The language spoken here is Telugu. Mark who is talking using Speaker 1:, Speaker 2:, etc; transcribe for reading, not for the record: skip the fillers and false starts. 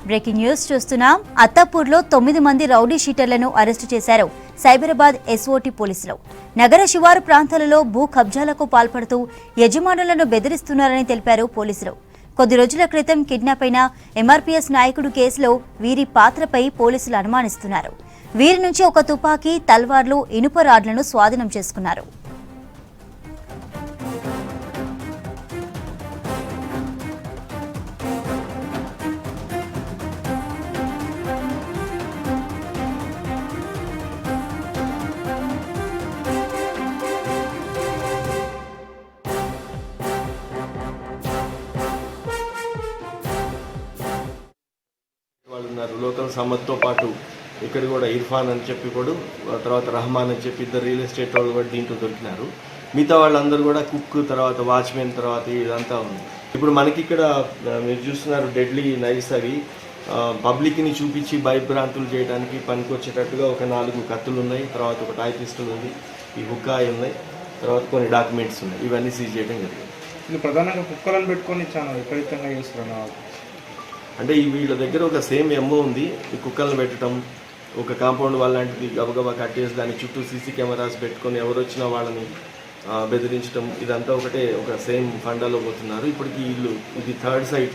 Speaker 1: బ్రేకింగ్ న్యూస్ చూస్తున్నాం. అత్తాపూర్లో 9 మంది రౌడీ షీటర్లను అరెస్టు చేశారు సైబరాబాద్ ఎస్ఓటీ పోలీసులు. నగర శివారు ప్రాంతాలలో భూ కబ్జాలకు పాల్పడుతూ యజమానులను బెదిరిస్తున్నారని తెలిపారు పోలీసులు. కొద్ది రోజుల క్రితం కిడ్నాప్ అయిన ఎంఆర్పీఎస్ నాయకుడు కేసులో వీరి పాత్రపై పోలీసులు అనుమానిస్తున్నారు. వీరి నుంచి ఒక తుపాకీ, తల్వార్లు, ఇనుప రాడ్లను స్వాధీనం చేసుకున్నారు.
Speaker 2: వాళ్ళు ఉన్నారు. లోకల్ సమ్మత్తో పాటు ఇక్కడ కూడా ఇర్ఫాన్ అని చెప్పి కూడా, తర్వాత రహమాన్ అని చెప్పి ఇద్దరు రియల్ ఎస్టేట్ వాళ్ళు కూడా దీంట్లో దొరికినారు. మిగతా వాళ్ళందరూ కూడా కుక్, తర్వాత వాచ్మెన్, తర్వాత ఇదంతా ఉంది. ఇప్పుడు మనకి ఇక్కడ మీరు చూస్తున్నారు డెడ్లీ నైఫ్స్. అవి పబ్లిక్ని చూపించి భయభ్రాంతులు చేయడానికి పనికొచ్చేటట్టుగా ఒక 4 కత్తులు ఉన్నాయి, తర్వాత ఒక టాయ్ పిస్టల్ ఉంది, ఈ హుక్కాయి ఉన్నాయి, తర్వాత కొన్ని డాక్యుమెంట్స్ ఉన్నాయి. ఇవన్నీ సీజ్ చేయడం జరిగింది.
Speaker 3: ఇది ప్రధానంగా కుక్కలను పెట్టుకొని చాలా విపరీతంగా చేస్తున్నారు.
Speaker 2: అంటే వీళ్ళ దగ్గర ఒక సేమ్ ఎమ్మో ఉంది. ఈ కుక్కలను పెట్టడం, ఒక కాంపౌండ్ వాల్ లాంటిది గబగబా కట్టేసి దాని చుట్టూ సీసీ కెమెరాస్ పెట్టుకొని ఎవరు వచ్చినా వాళ్ళని బెదిరించడం, ఇదంతా ఒకటే ఒక సేమ్ ఫండాలో పోతున్నారు. ఇప్పటికి ఇది 3rd సైట్.